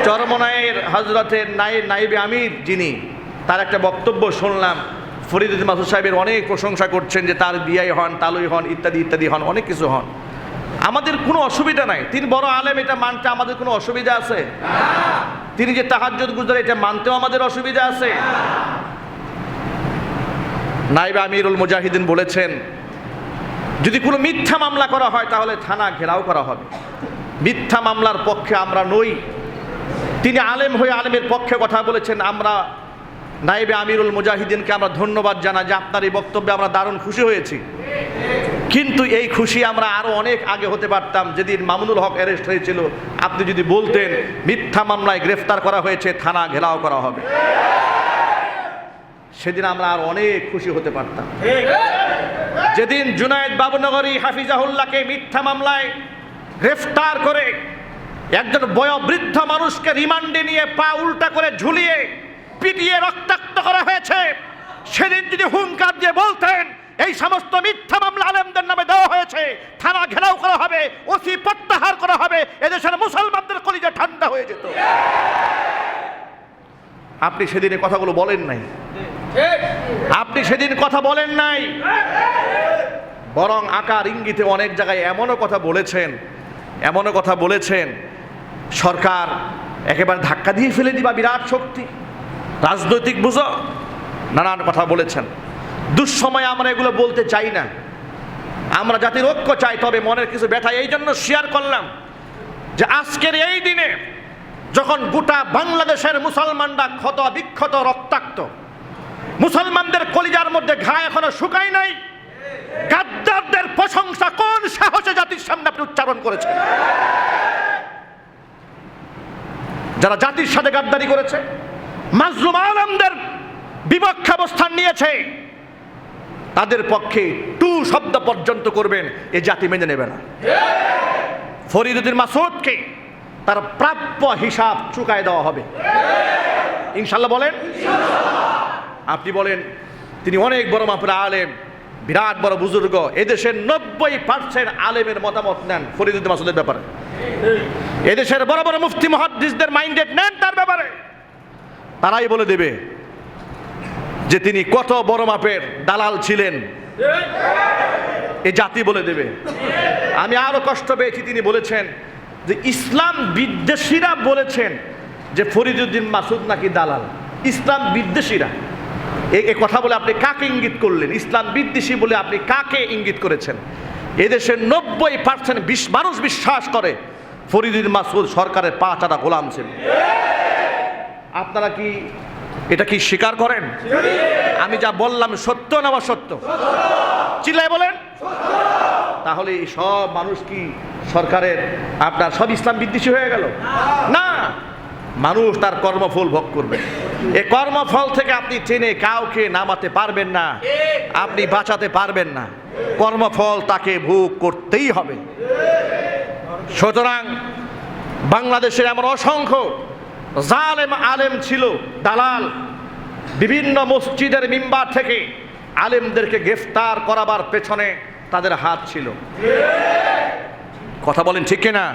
চরমনায়ের হজরতের নায়েবে আমির যিনি, তার একটা বক্তব্য শুনলাম। ফরিদুদ্দিন মাসুদ সাহেবের অনেক প্রশংসা করছেন যে তার বিয়াই হন, তালুই হন, ইত্যাদি ইত্যাদি হন, অনেক কিছু হন। আমাদের কোনো অসুবিধা নাই, তিনি বড় আলেম, এটা মানতে আমাদের কোনো অসুবিধা আছে? তিনি যে তাহাজ্জুদ গুজার, এটা মানতেও আমাদের অসুবিধা আছে? নায়েবে আমিরুল মুজাহিদিন বলেছেন, যদি কোনো মিথ্যা মামলা করা হয় তাহলে থানা ঘেরাও করা হবে। মিথ্যা মামলার পক্ষে আমরা নই। তিনি আলেম হয়ে আলেমের পক্ষে কথা বলেছেন। আমরা নায়েবে আমিরুল মুজাহিদিনকে আমরা ধন্যবাদ জানাই যে আপনার এই বক্তব্যে আমরা দারুণ খুশি হয়েছি। কিন্তু এই খুশি আমরা আরো অনেক আগে হতে পারতাম। যেদিন মামুনুল হক অ্যারেস্ট হয়েছিল, আপনি যদি বলতেন মিথ্যা মামলায় গ্রেফতার করা হয়েছে, থানা ঘেরাও করা হবে, সেদিন আমরা আর অনেক খুশি হতে পারতাম। যেদিন জুনায়েদ বাবুনগরী হাফিজাহুল্লাহকে মিথ্যা মামলায় গ্রেফতার করে একজন বয়োবৃদ্ধ মানুষকে রিমান্ডে নিয়ে পা উল্টা করে ঝুলিয়ে পিটিয়ে রক্তাক্ত করা হয়েছে, সেদিন যদি হুঙ্কার দিয়ে বলতেন এই সমস্ত মিথ্যা মামলা আলেমদের নামে দেওয়া হয়েছে, থানা ঘেরাও করা হবে, ওসি প্রত্যাহার করা হবে, এদেশের মুসলমানদের কলিজা ঠান্ডা হয়ে যেত। আপনি সেদিন এই কথাগুলো বলেন নাই। আপনি সেদিন কথা বলেন নাই, বরং আকার ইঙ্গিতে অনেক জায়গায় এমনও কথা বলেছেন সরকার একেবারে ধাক্কা দিয়ে ফেলে দিবা, বিরাট শক্তি, রাজনৈতিক বুঝো, নানান কথা বলেছেন। দুঃসময়ে আমরা এগুলো বলতে চাই না। আমরা জাতির ঐক্য চাই, তবে মনের কিছু ব্যথা এই জন্য শেয়ার করলাম যে আজকের এই দিনে যখন গোটা বাংলাদেশের মুসলমানরা ক্ষত বিক্ষত, রক্তাক্ত, মুসলমানদের কলিজার মধ্যে ঘা এখনো শুকায় নাই, গাদ্দারদের প্রশংসা কোন সাহসে জাতির সামনে আপনি উচ্চারণ করেছেন? যারা জাতির সাথে গাদ্দারি করেছে, মাজলুম আলেমদের বিপক্ষে অবস্থান নিয়েছে, তাদের পক্ষে টু শব্দ পর্যন্ত করবেন, এ জাতি মেনে নেবে না। ফরিদুদ্দিন মাসুদকে তার প্রাপ্য হিসাব চুকায় দেওয়া হবে ইনশাল্লাহ। বলেন, আপনি বলেন তিনি অনেক বড় মাপের আলেম, বিরাট বড় বুজুর্গ, এদেশের 90% আলেমের মতামত নেন ফরিদুদ্দিন মাসুদের ব্যাপারে। এদেশের বড় বড় মুফতি মুহাদ্দিসদের মাইন্ডেড নেন তার ব্যাপারে। তারাই বলে দেবে যে তিনি কত বড় মাপের দালাল ছিলেন, এ জাতি বলে দেবে। আমি আরো কষ্ট পেয়েছি, তিনি বলেছেন যে ইসলাম বিদ্বেষীরা বলেছেন যে ফরিদুদ্দিন মাসুদ নাকি দালাল। ইসলাম বিদ্বেষীরা, এ কথা বলে আপনি কাকে ইঙ্গিত করলেন? ইসলাম বিদ্বেষী বলে আপনি কাকে ইঙ্গিত করেছেন? এদেশের 90% মানুষ বিশ্বাস করে ফরিদুদ্দিন মাসুদ সরকারের পা চাটা গোলাম ছিল। আপনারা কি এটা কি স্বীকার করেন? আমি যা বললাম সত্য না অসত্য? চিল্লায় বলেন। তাহলে এই সব মানুষ কি সরকারের আপনার সব ইসলাম বিদ্বেষী হয়ে গেল? না, মানুষ তার কর্মফল ভোগ করবে। এই কর্মফল থেকে আপনি টেনে কাউকে নামাতে পারবেন না, আপনি বাঁচাতে পারবেন না। কর্মফল তাকে ভোগ করতেই হবে। সুতরাং বাংলাদেশের এমন অসংখ্য জালেম আলেম ছিল, দালাল, বিভিন্ন মসজিদের মিম্বার থেকে আলেমদেরকে গ্রেফতার করাবার পেছনে তাদের হাত ছিল। কথা বলেন ঠিক কিনা?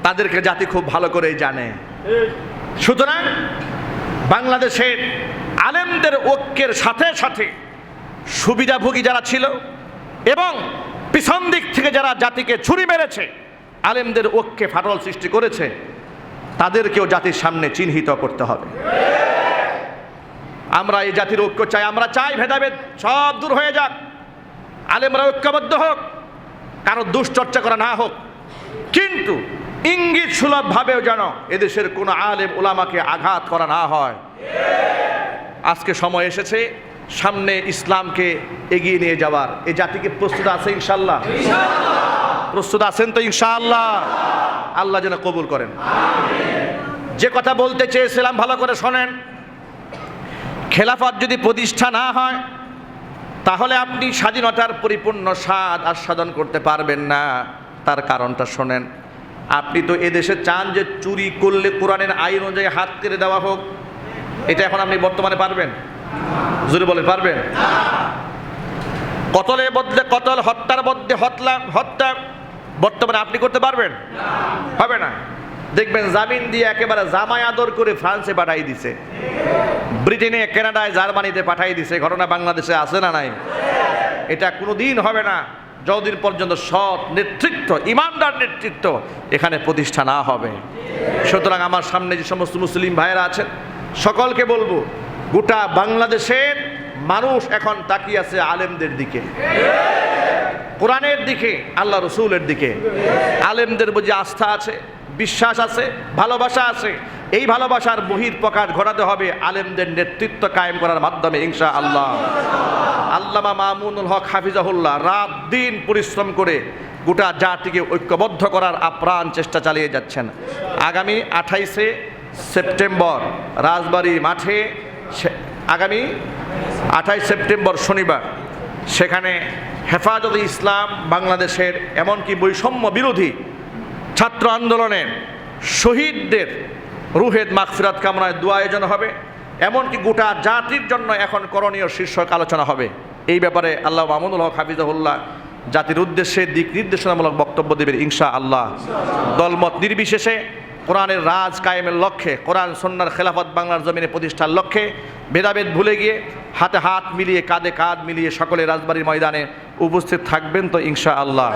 তাদেরকে জাতি খুব ভালো করেই জানে। সুতরাং বাংলাদেশের আলেমদের ঐক্যের সাথে সাথে সুবিধাভোগী যারা ছিল এবং পিছন দিক থেকে যারা জাতিকে ছুরি মেরেছে, আলেমদের ঐক্যে ফাটল সৃষ্টি করেছে, তাদেরকেও জাতির সামনে চিহ্নিত করতে হবে। আমরা এই জাতির ঐক্য চাই। আমরা চাই ভেদাভেদ সব দূর হয়ে যাক, আলেমরা ঐক্যবদ্ধ হোক, কারো দুশ্চর্চা করা না হোক, কিন্তু ইঙ্গিত সুলভ ভাবেও যেন এদেশের কোনো আলেম ওলামাকে আঘাত করা না হয়। আজকে সময় এসেছে সামনে ইসলামকে এগিয়ে নিয়ে যাওয়ার। এই জাতিকে প্রস্তুত আছে ইনশাআল্লাহ? প্রস্তুত আছেন তো ইনশাআল্লাহ? আল্লাহ যেন কবুল করেন। যে কথা বলতে চেয়েছিলাম ভালো করে শোনেন। খেলাফত যদি প্রতিষ্ঠা না হয় তাহলে আপনি স্বাধীনতার পরিপূর্ণ স্বাদ আস্বাদন করতে পারবেন না। তার কারণটা শোনেন। আপনি তো এদেশে চান যে চুরি করলে কোরআনের আইন অনুযায়ী হাত কেটে দেওয়া হোক, এটা এখন আপনি বর্তমানে পারবেন? জোরে বলেন, পারবেন? কতলের বদলে কতল, হত্যার বদলে হত্যা বর্তমানে আপনি করতে পারবেন? হবে না। দেখবেন জামিন দিয়ে একেবারে জামাই আদর করে ফ্রান্সে পাঠাই দিছে, ব্রিটেনে, কানাডায়, জার্মানিতে পাঠাই দিছে। ঘটনা বাংলাদেশে আছে না নাই? এটা কোনোদিন হবে না যতদিন পর্যন্ত সৎ নেতৃত্ব, ইমানদার নেতৃত্ব এখানে প্রতিষ্ঠা না হবে। সুতরাং আমার সামনে যে সমস্ত মুসলিম ভাইয়েরা আছেন সকলকে বলবো, গোটা বাংলাদেশের মানুষ এখন তাকিয়ে আছে আলেমদের দিকে, কোরআনের দিকে, আল্লাহ রসুলের দিকে। আলেমদের বুঝি আস্থা আছে, বিশ্বাস আছে, ভালোবাসা আছে। এই ভালোবাসার বহিঃপ্রকাশ ঘটাতে হবে আলেমদের নেতৃত্ব কায়েম করার মাধ্যমে ইনশাআল্লাহ। আল্লামা মামুনুল হক হাফিজাহুল্লাহ রাত দিন পরিশ্রম করে গোটা জাতিকে ঐক্যবদ্ধ করার আপ্রাণ চেষ্টা চালিয়ে যাচ্ছেন। আগামী 28শে সেপ্টেম্বর রাজবাড়ী মাঠে, আগামী 28 সেপ্টেম্বর শনিবার, সেখানে হেফাজতে ইসলাম বাংলাদেশের এমনকি বৈষম্য বিরোধী ছাত্র আন্দোলনের শহীদদের রুহের মাগফিরাত কামনায় দোয়া আয়োজন হবে। এমনকি গোটা জাতির জন্য এখন করণীয় শীর্ষক আলোচনা হবে। এই ব্যাপারে আল্লাহ মামুনুল হক হাফিজাহুল্লাহ জাতির উদ্দেশ্যে দিক নির্দেশনামূলক বক্তব্য দেবেন ইনশাআল্লাহ। দলমত নির্বিশেষে কোরআনের রাজ কায়েমের লক্ষ্যে, কোরআন সুন্নাহর খেলাফত বাংলার জমিনে প্রতিষ্ঠার লক্ষ্যে ভেদাভেদ ভুলে গিয়ে হাতে হাত মিলিয়ে, কাঁধে কাঁধ মিলিয়ে সকলে রাজবাড়ির ময়দানে উপস্থিত থাকবেন তো ইনশাআল্লাহ।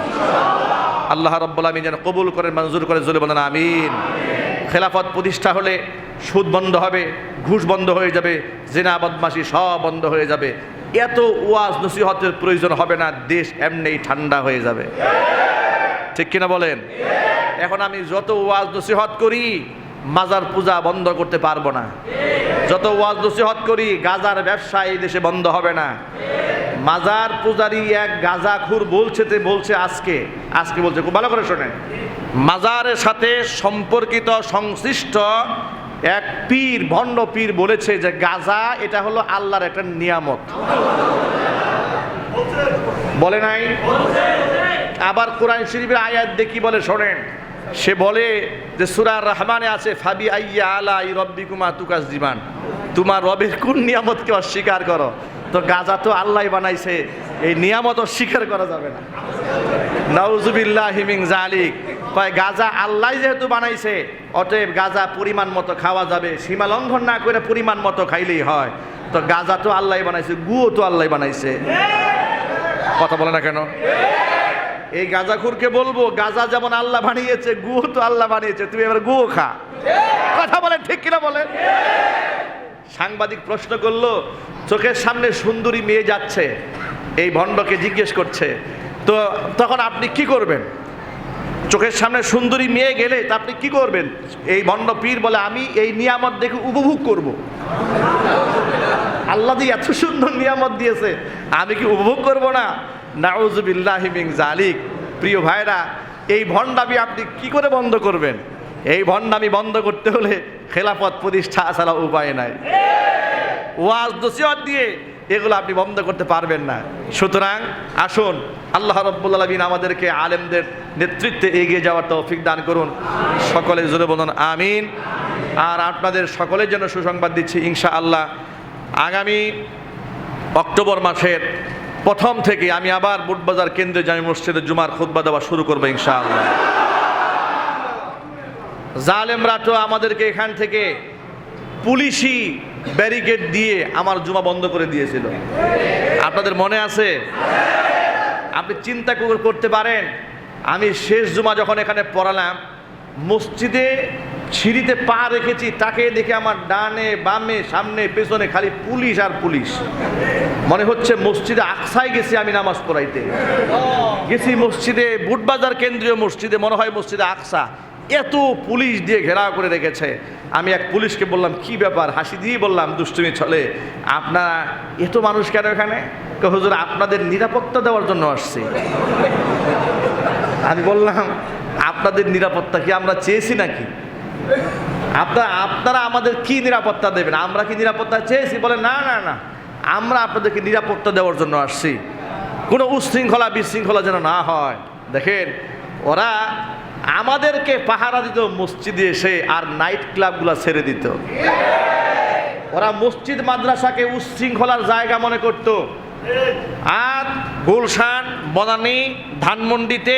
আল্লাহ রাব্বুল আমিন যেন কবুল করেন, মঞ্জুর করে, জোরে বলেন আমিন। খেলাফত প্রতিষ্ঠা হলে সুদ বন্ধ হবে, ঘুষ বন্ধ হয়ে যাবে, জিনা বদমাশি সব বন্ধ হয়ে যাবে। এত ওয়াজ নসিহতের প্রয়োজন হবে না, দেশ এমনিই ঠান্ডা হয়ে যাবে। ঠিক কিনা বলেন? এখন আমি যত ওয়াজ নসিহত করি মাজার পূজা বন্ধ করতে পারবো না, যত ওয়াজ নসিহত করি গাজার ব্যবসা এই দেশে বন্ধ হবে না। মাজার পূজারি এক গাজাখুর বলছে আজকে বলছে, খুব ভালো করে শোনেন, মাজারের সাথে সম্পর্কিত সংশ্লিষ্ট এক পীর, ভণ্ড পীর বলেছে যে গাজা এটা হলো আল্লাহর একটা নিয়ামত। বলে নাই? আবার কোরআন শরীফের আয়াত দেখি বলে শোনেন, সে বলে যে সূরা রহমানে আছে ফাবি আইয়া আলাই রব্বিকুমা তুকাজ্জিবান, তোমার রবের কোন নিয়ামতকে অস্বীকার করো? তো গাজা তো আল্লাহ বানাইছে, এই নিয়ামত অস্বীকার করা যাবে না। নাউজুবিল্লাহি মিন যালিক। কয় গাজা আল্লাহ যেহেতু বানাইছে অতএব গাজা পরিমাণ মতো খাওয়া যাবে, সীমা লঙ্ঘন না করে পরিমাণ মতো খাইলেই হয়। তো গাজা তো আল্লাহ বানাইছে, গুও তো আল্লাহ বানাইছে। কথা বলে না কেন? এই গাজাখুরকে বলবো গাজা যেমন আল্লাহ বানিয়েছে, গুও তো আল্লাহ বানিয়েছে, তুমি এবার গুও খা। কথা বলেন ঠিক কিনা বলেন? সাংবাদিক প্রশ্ন করলো, চোখের সামনে সুন্দরী মেয়ে যাচ্ছে, এই ভণ্ডকে জিজ্ঞেস করছে, তো তখন আপনি কি করবেন? চোখের সামনে সুন্দরী মেয়ে গেলে তা আপনি কি করবেন? এই ভণ্ড পীর বলে আমি এই নিয়ামত দেখে উপভোগ করব। আল্লাহ যে এত সুন্দর নিয়ামত দিয়েছে আমি কি উপভোগ করব না? নাউজুবিল্লাহি মিন যালিক। প্রিয় ভাইরা, এই ভণ্ডামি আপনি কি করে বন্ধ করবেন? এই ভণ্ডামি বন্ধ করতে হলে খেলাফত প্রতিষ্ঠা ছাড়া উপায় নাই। ওয়াজ নসিহত দিয়ে এগুলো আপনি বন্ধ করতে পারবেন না। সুতরাং আসুন, আল্লাহ রাব্বুল আলামিন আমাদেরকে আলেমদের নেতৃত্বে এগিয়ে যাওয়ার তৌফিক দান করুন। সকলে জোরে বলুন আমিন। আর আপনাদের সকলের জন্য সুসংবাদ দিচ্ছি, ইনশাআল্লাহ আগামী অক্টোবর মাসের প্রথম থেকে আমি আবার বুটবাজার কেন্দ্রীয় জামি মসজিদে জুমার খুতবা দেওয়া শুরু করবো ইনশাআল্লাহ। জালেমরা তো আমাদেরকে এখান থেকে পুলিশি ব্যারিকেড দিয়ে আমার জুমা বন্ধ করে দিয়েছিল, আপনাদের মনে আছে? আপনি চিন্তা করতে পারেন, আমি শেষ জুমা যখন এখানে পড়ালাম, মসজিদে সিঁড়িতে পা রেখেছি, তাকে দেখে আমার ডানে বামে সামনে পেছনে খালি পুলিশ আর পুলিশ। মনে হচ্ছে মসজিদে আকসায় গেছি আমি নামাজ পড়াইতে, গেছি মসজিদে বুটবাজার কেন্দ্রীয় মসজিদে, মনে হয় মসজিদে আকসা, এত পুলিশ দিয়ে ঘেরাও করে রেখেছে। আমি এক পুলিশকে বললাম কি ব্যাপার, হাসি দিয়ে বললাম দুষ্টুমি চলে, আপনারা এত মানুষ কেন এখানে? হুজুর আপনাদের নিরাপত্তা দেওয়ার জন্য আসছি। আমি বললাম আপনাদের নিরাপত্তা কি আমরা চেয়েছি নাকি? আপনারা আমাদের কি নিরাপত্তা দেবেন? আমরা কি নিরাপত্তা চেয়েছি? বলে না না না, আমরা আপনাদেরকে নিরাপত্তা দেওয়ার জন্য আসছি, কোনো উশৃঙ্খলা বিশৃঙ্খলা যেন না হয়। দেখেন ওরা আমাদেরকে পাহারা দিত মসজিদে এসে, আর নাইট ক্লাবগুলো ছেড়ে দিত। ওরা মসজিদ মাদ্রাসাকে উশৃঙ্খলার জায়গা মনে করত। আর গুলশান, বনানী, ধানমন্ডিতে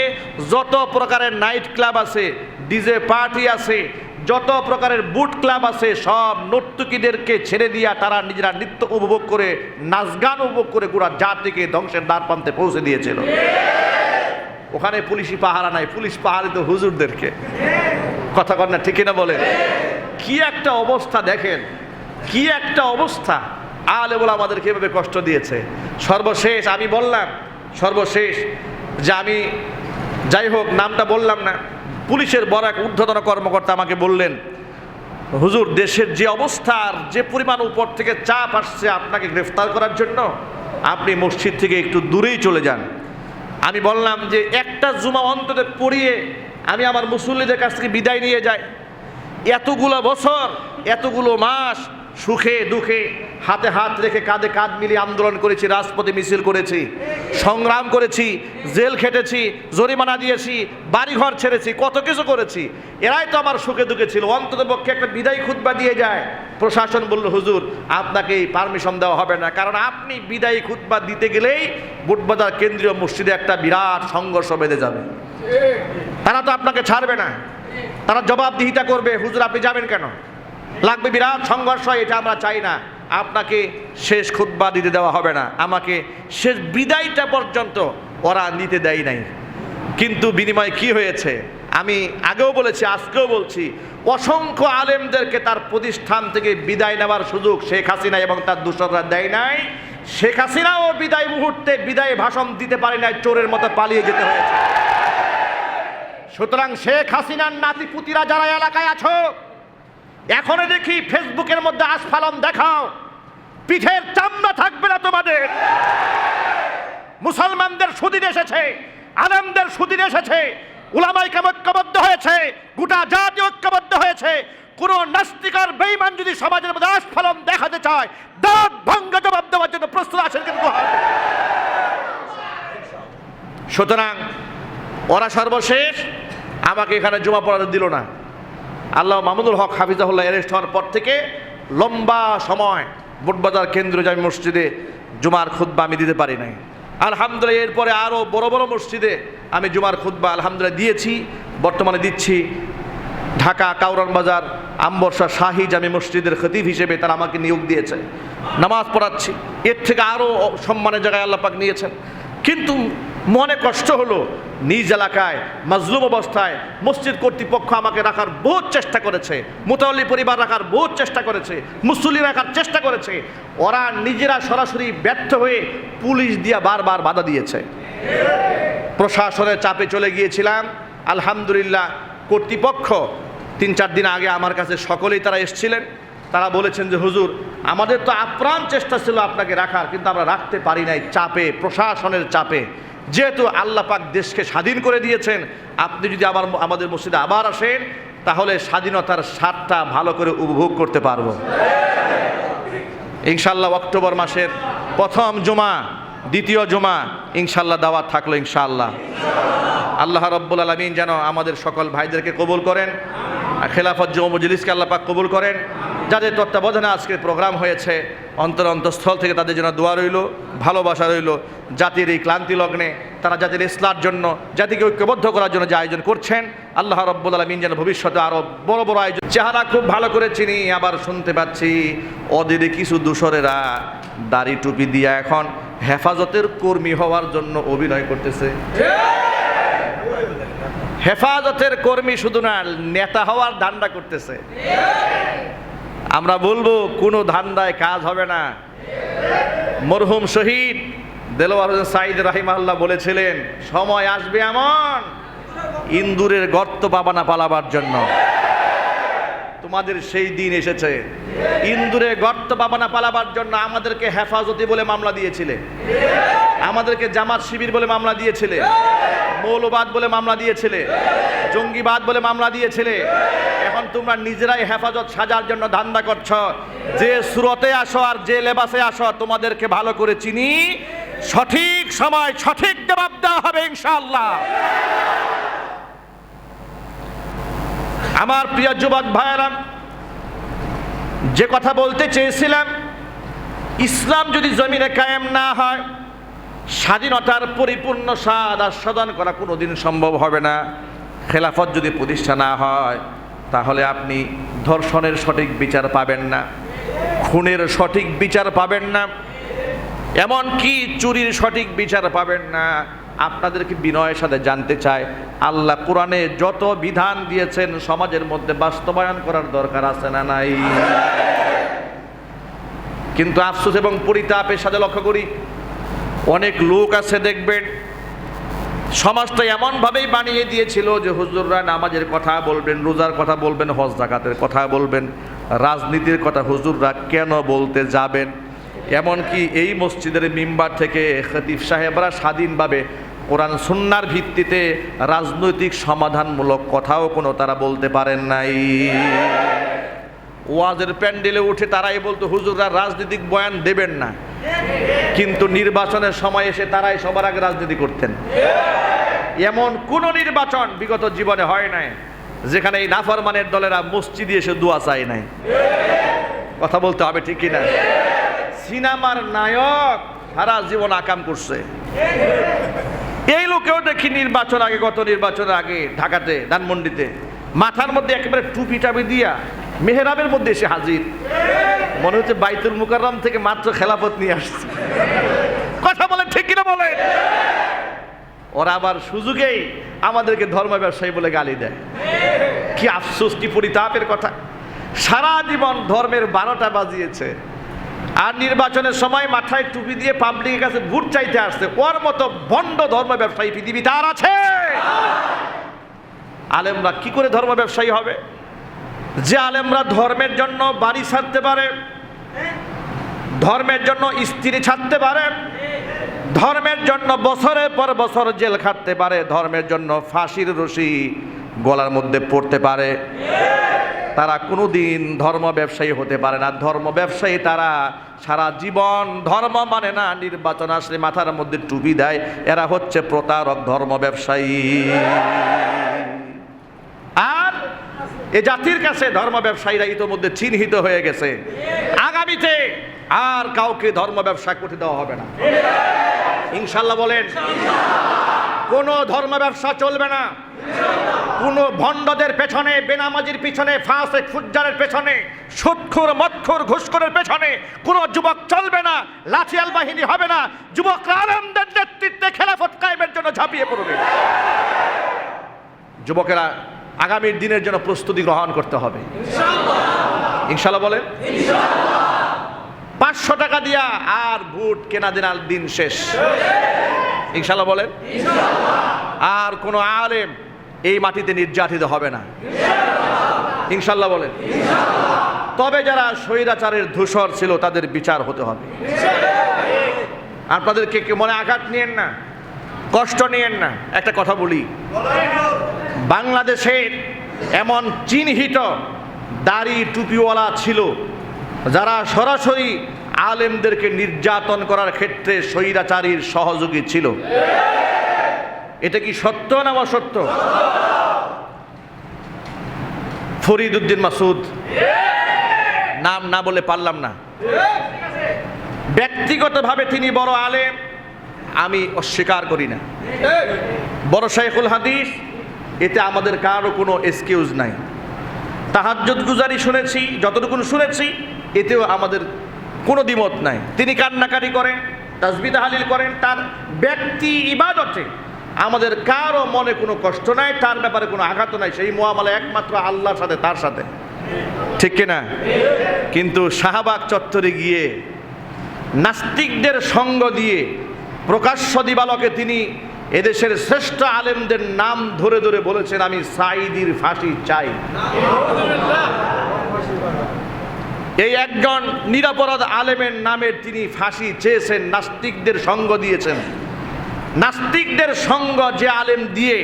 যত প্রকারের নাইট ক্লাব আছে ডিজে পার্টি আছে, যত প্রকারের বুট ক্লাব আছে, সব নর্তকীদেরকে ছেড়ে দিয়া তারা নিজেরা নৃত্য উপভোগ করে, নাচ গান উপভোগ করে গোটা জাতিকে ধ্বংসের দ্বার প্রান্তে পৌঁছে দিয়েছিল। ওখানে পুলিশি পাহারা নাই, পুলিশ পাহারা তো হুজুরদেরকে। কথা কর না, ঠিক না বলে? কি একটা অবস্থা দেখেন, কি একটা অবস্থা! আলেমুল আমাদেরকে এভাবে কষ্ট দিয়েছে। সর্বশেষ আমি বললাম, সর্বশেষ যে আমি, যাই হোক নামটা বললাম না, পুলিশের বড় এক ঊর্ধ্বতন কর্মকর্তা আমাকে বললেন, হুজুর দেশের যে অবস্থার যে পরিমাণ উপর থেকে চাপ আসছে আপনাকে গ্রেফতার করার জন্য, আপনি মসজিদ থেকে একটু দূরেই চলে যান। আমি বললাম যে একটা জুমা অন্তত পড়িয়ে আমি আমার মুসল্লিদের কাছ থেকে বিদায় নিয়ে যাই। এতগুলো বছর, এতগুলো মাস সুখে দুঃখে হাতে হাত রেখে কাঁধে কাঁধ মিলিয়ে আন্দোলন করেছি, রাজপথে মিছিল করেছি, সংগ্রাম করেছি, জেল খেটেছি, জরিমানা দিয়েছি, বাড়িঘর ছেড়েছি, কত কিছু করেছি। এরাই তো আমার সুখে দুঃখে ছিল। অন্তত পক্ষে একটা বিদায় খুতবা দিয়ে যায়। প্রশাসন বলল, হুজুর আপনাকে পারমিশন দেওয়া হবে না, কারণ আপনি বিদায়ী খুতবা দিতে গেলেই বুটবাজার কেন্দ্রীয় মসজিদে একটা বিরাট সংঘর্ষ বেঁধে যাবে। তারা তো আপনাকে ছাড়বে না, তারা জবাবদিহিতা করবে, হুজুর আপনি যাবেন কেন, লাগবে বিরাট সংঘর্ষ, এটা আমরা চাই না, আপনাকে শেষ খুতবা দিতে দেওয়া হবে না। আমাকে শেষ বিদায়টা পর্যন্ত ওরা নিতে দেয় নাই। কিন্তু বিনিময়ে কি হয়েছে আমি আগেও বলেছি, আজকেও বলছি, অসংখ্য আলেমদেরকে তার প্রতিষ্ঠান থেকে বিদায় নেওয়ার সুযোগ শেখ হাসিনা এবং তার দূষররা দেয় নাই। শেখ হাসিনাও বিদায় মুহূর্তে বিদায় ভাষণ দিতে পারে নাই, চোরের মতো পালিয়ে যেতে হয়েছে। সুতরাং শেখ হাসিনার নাতিপুতিরা যারা এলাকায় আছো, এখনো দেখি ফেসবুকের মধ্যে আস্ফালন দেখাও, পিঠের চামড়া থাকবে না তোমাদের। মুসলমানদের সুদিন এসেছে, আলেমদের সুদিন এসেছে, উলামায়ে কেরাম ঐক্যবদ্ধ হয়েছে, গোটা জাতি ঐক্যবদ্ধ হয়েছে। কোন নাস্তিক আর বেঈমান যদি সমাজের মধ্যে আস্ফালন দেখাতে চায়, দাঁত ভাঙ্গা জবাব দেওয়ার জন্য প্রস্তুত আছেন কিন্তু। সুতরাং ওরা সর্বশেষ আমাকে এখানে জুমা পড়াতে দিল না। আল্লাহ মাহমুদুল হক হাফিজাহুল্লাহ অ্যারেস্ট হওয়ার পর থেকে লম্বা সময় বুটবাজার কেন্দ্রীয় জামি মসজিদে জুমার খুতবা আমি দিতে পারি নাই। আলহামদুলিল্লাহ এরপরে আরও বড় বড় মসজিদে আমি জুমার খুতবা আলহামদুলিল্লাহ দিয়েছি, বর্তমানে দিচ্ছি। ঢাকা কাউরান বাজার আম্বরশা শাহী জামি মসজিদের খতিব হিসেবে তারা আমাকে নিয়োগ দিয়েছে, নামাজ পড়াচ্ছি। এর থেকে আরও সম্মানের জায়গায় আল্লাহ পাক নিয়েছেন। কিন্তু মনে কষ্ট হলো, নিজ এলাকায় মাজলুম অবস্থায় মসজিদ কর্তৃপক্ষ আমাকে রাখার বহুত চেষ্টা করেছে, মুতাওয়াল্লি পরিবার রাখার বহুত চেষ্টা করেছে, মুসল্লি রাখার চেষ্টা করেছে। ওরা নিজেরা সরাসরি ব্যর্থ হয়ে পুলিশ দিয়ে বারবার বাধা দিয়েছে। প্রশাসনের চাপে চলে গিয়েছিলাম। আলহামদুলিল্লাহ কর্তৃপক্ষ 3-4 দিন আগে আমার কাছে সকলেই তারা এসেছিলেন। তারা বলেছেন যে হুজুর আমাদের তো আপ্রাণ চেষ্টা ছিল আপনাকে রাখার, কিন্তু আমরা রাখতে পারি নাই চাপে, প্রশাসনের চাপে। যেহেতু আল্লাহ পাক দেশকে স্বাধীন করে দিয়েছেন, আপনি যদি আবার আমাদের মসজিদে আবার আসেন, তাহলে স্বাধীনতার স্বাদটা ভালো করে উপভোগ করতে পারবো ইনশাল্লাহ। অক্টোবর মাসের প্রথম জুমা, দ্বিতীয় জুমা ইনশাল্লাহ দাওয়াত থাকলো ইনশাল্লাহ। আল্লাহ রাব্বুল আলামিন যেন আমাদের সকল ভাইদেরকে কবুল করেন, খেলাফত জুমা মজলিসকে আল্লাহ পাক কবুল করেন। যাদের তত্ত্বাবধানে আজকে প্রোগ্রাম হয়েছে, অন্তরস্থল থেকে তাদের জন্য দোয়া রইল, ভালোবাসা রইল। জাতির এই ক্লান্তি লগ্নে তারা জাতির ইসলার জন্য, জাতিকে ঐক্যবদ্ধ করার জন্য যে আয়োজন করছেন, আল্লাহ রাব্বুল আলামিন যেন ভবিষ্যতে আরও বড় বড় আয়োজন। চেহারা খুব ভালো করে চিনি, আবার শুনতে পাচ্ছি ওদের কিছু দূষরেরা দাড়ি টুপি দিয়া এখন হেফাজতের কর্মী হওয়ার জন্য অভিনয় করতেছে। হেফাজতের কর্মী শুধু না, নেতা হওয়ার ধান্দা করতেছে। আমরা বলবো কোনো ধান্দায় কাজ হবে না। মরহুম শহীদ দেলোয়ার হোসেন সাঈদ রাহিমাহুল্লাহ বলেছিলেন, সময় আসবে এমন ইন্দুরের গর্ত পাবা না পালাবার জন্য। তোমাদের সেই দিন এসেছে। ইন্দুরের গর্ত পাবা না পালাবার জন্য আমাদেরকে হেফাজতি বলে মামলা দিয়েছিলে, আমাদেরকে জামাত শিবির বলে মামলা দিয়েছিলে, মৌলবাদ বলে মামলা দিয়েছিলে, জঙ্গিবাদ বলে মামলা দিয়েছিলে। এখন তোমরা নিজেরাই হেফাজত সাজার জন্য ধান্দা করছ। যে সুরতে আসো আর যে লেবাসে আসো, তোমাদেরকে ভালো করে চিনি। সঠিক সময় সঠিক জবাব দেওয়া হবে ইনশাআল্লাহ। আমার প্রিয় যুবক ভাইয়েরা, যে কথা বলতে চেয়েছিলাম, ইসলাম যদি জমিনে কায়েম না হয়, স্বাধীনতার পরিপূর্ণ স্বাদ আস্বাদন করা কোনোদিন সম্ভব হবে না। খেলাফত যদি প্রতিষ্ঠা না হয় তাহলে আপনি ধর্ষণের সঠিক বিচার পাবেন না, খুনের সঠিক বিচার পাবেন না, এমনকি চুরির সঠিক বিচার পাবেন না। আপনাদেরকে বিনয়ের সাথে জানতে চাই, আল্লাহ কোরআনে যত বিধান দিয়েছেন সমাজের মধ্যে বাস্তবায়ন করার দরকার আছে না নাই? কিন্তু আফসোস এবং পরিতাপের সাথে লক্ষ্য করি, অনেক লোক আছে দেখবেন সমাজটা এমনভাবেই বানিয়ে দিয়েছিল যে হুজুররা নামাজের কথা বলবেন, রোজার কথা বলবেন, হজ যাকাতের কথা বলবেন, রাজনীতির কথা হুজুররা কেন বলতে যাবেন? এমনকি এই মসজিদের মিম্বার থেকে খতিব সাহেবরা স্বাধীনভাবে কোরআন সুন্নাহর ভিত্তিতে রাজনৈতিক সমাধানমূলক কথাও কোনো তারা বলতে পারেন নাই। ওয়াজের প্যান্ডেলে উঠে তারাই বলতো হুজুররা রাজনৈতিক বয়ান দেবেন না, কিন্তু নির্বাচনের সময় এসে তারাই সবার আগে রাজনীতি করতেন। এমন কোন নির্বাচন বিগত জীবনে হয় নাই যেখানে এই নাফরমানের দলেরা মসজিদে এসে দোয়া চায় নাই। কথা বলতে হবে, ঠিক কিনা? সিনেমার নায়ক সারা জীবন আকাম করছে, এই লোকেও দেখি নির্বাচন আগে, গত নির্বাচনের আগে ঢাকাতে ধানমন্ডিতে মাথার মধ্যে একেবারে টুপি টাপি দিয়া মেহরাবের মধ্যে এসে হাজির, মনে হচ্ছে বাইতুল মুকাররম থেকে মাত্র খেলাফত নিয়ে আসছে। কথা বলেন, ঠিক কিনা বলেন? ওরা আবার সুযোগেই আমাদেরকে ধর্ম ব্যবসায়ী বলে গালি দেয়। কি আফসোস, কি পরিতাপের কথা! সারা জীবন ধর্মের 12টা বাজিয়েছে, আর নির্বাচনের সময় মাথায় টুপি দিয়ে পাবলিকের কাছে ভোট চাইতে আসছে। ওর মতো ভণ্ড ধর্ম ব্যবসায়ী পৃথিবীতে আর আছে? আলেমরা কি করে ধর্ম ব্যবসায়ী হবে? যে আলেমরা ধর্মের জন্য বাড়ি ছাড়তে পারে, ধর্মের জন্য স্ত্রী ছাড়তে পারে, ধর্মের জন্য বছরের পর বছর জেল খাটতে পারে, ধর্মের জন্য ফাঁসির রশি গলার মধ্যে পড়তে পারে, তারা কোনোদিন ধর্ম ব্যবসায়ী হতে পারে না। ধর্ম ব্যবসায়ী তারা সারা জীবন ধর্ম মানে না, নির্বাচন আসলে মাথার মধ্যে টুপি দেয়, এরা হচ্ছে প্রতারক ধর্ম ব্যবসায়ী। আর এ জাতির কাছে ধর্ম ব্যবসায়ীরা ইতোমধ্যে চিহ্নিত হয়ে গেছে। আগামীতে আর কাউকে ধর্ম ব্যবসা করতে দেওয়া হবে না, ইনশাল্লাহ বলেন। কোন ধর্ম ব্যবসা চলবে না, কোন ভণ্ডদের পেছনে, বেনামাজির পিছনে, ফাসিক ফুজ্জারের পেছনে, সুদখোর মদখোর ঘুষখোরের পেছনে কোন যুবক চলবে না, লাঠিয়াল বাহিনী হবে না। যুবকরা আলেমদের নেতৃত্বে খেলাফত কায়েমের জন্য ঝাঁপিয়ে পড়বে। যুবকেরা আগামীর দিনের জন্য প্রস্তুতি গ্রহণ করতে হবে, ইনশাল্লাহ বলেন। 500 টাকা দিয়া আর ভোট কেনা দেনার দিন শেষ, ইনশাল্লাহ বলেন। আর কোনো আলেম এই মাটিতে নির্যাতিত হবে না, ইনশাল্লাহ বলেন। তবে যারা স্বৈরাচারের ধূসর ছিল তাদের বিচার হতে হবে। আপনাদেরকে মনে আঘাত নিয়েন না, কষ্ট নিয়েন না। একটা কথা বলি, বাংলাদেশের এমন চিহ্নিত দাড়ি টুপিওয়ালা ছিল যারা সরাসরি আলেমদেরকে নির্যাতন করার ক্ষেত্রে স্বৈরাচারীর সহযোগী ছিল। এটা কি সত্য না অসত্য? ফরিদ উদ্দিন মাসুদ, নাম না বলে পারলাম না। ব্যক্তিগতভাবে তিনি বড় আলেম, আমি অস্বীকার করি না। বড় শাইখুল হাদিস, এতে আমাদের কারো কোনো এক্সকিউজ নাই। তাহাজ্জুদ গুজারি শুনেছি, যতটুকু শুনেছি এতেও আমাদের কোনো দ্বিমত নাই। তিনি কান্নাকাটি করেন, তাসবিহ তাহলিল করেন, তার ব্যক্তি ইবাদতে আমাদের কারো মনে কোনো কষ্ট নাই, তার ব্যাপারে কোনো আঘাত নাই। সেই মুআমালা একমাত্র আল্লাহর সাথে, তার সাথে, ঠিক কিনা? কিন্তু শাহবাগ চত্বরে গিয়ে নাস্তিকদের সঙ্গ দিয়ে প্রকাশ্য দিবালকে তিনি এদেশের শ্রেষ্ঠ আলেমদের নাম ধরে ধরে বলেছেন, আমি সাঈদীর ফাঁসি চাই। এই একজন নিরপরাধ আলেমের নামে তিনি ফাঁসি চেয়েছেন, নাস্তিকদের সঙ্গ দিয়েছেন। নাস্তিকদের সঙ্গ যে আলেম দিয়ে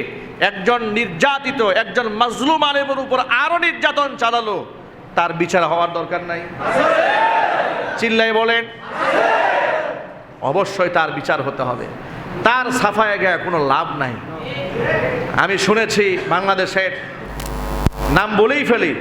একজন নির্যাতিত, একজন মাজলুম আলেমের উপর আরো নির্যাতন চালালো, তার বিচার হওয়ার দরকার নাই? চিল্লাই বলেন। অবশ্যই তার বিচার হতে হবে, তার সাফায়ে গায়ে কোনো লাভ নাই। আমি শুনেছি বাংলাদেশের, নাম বলেই ফেলি,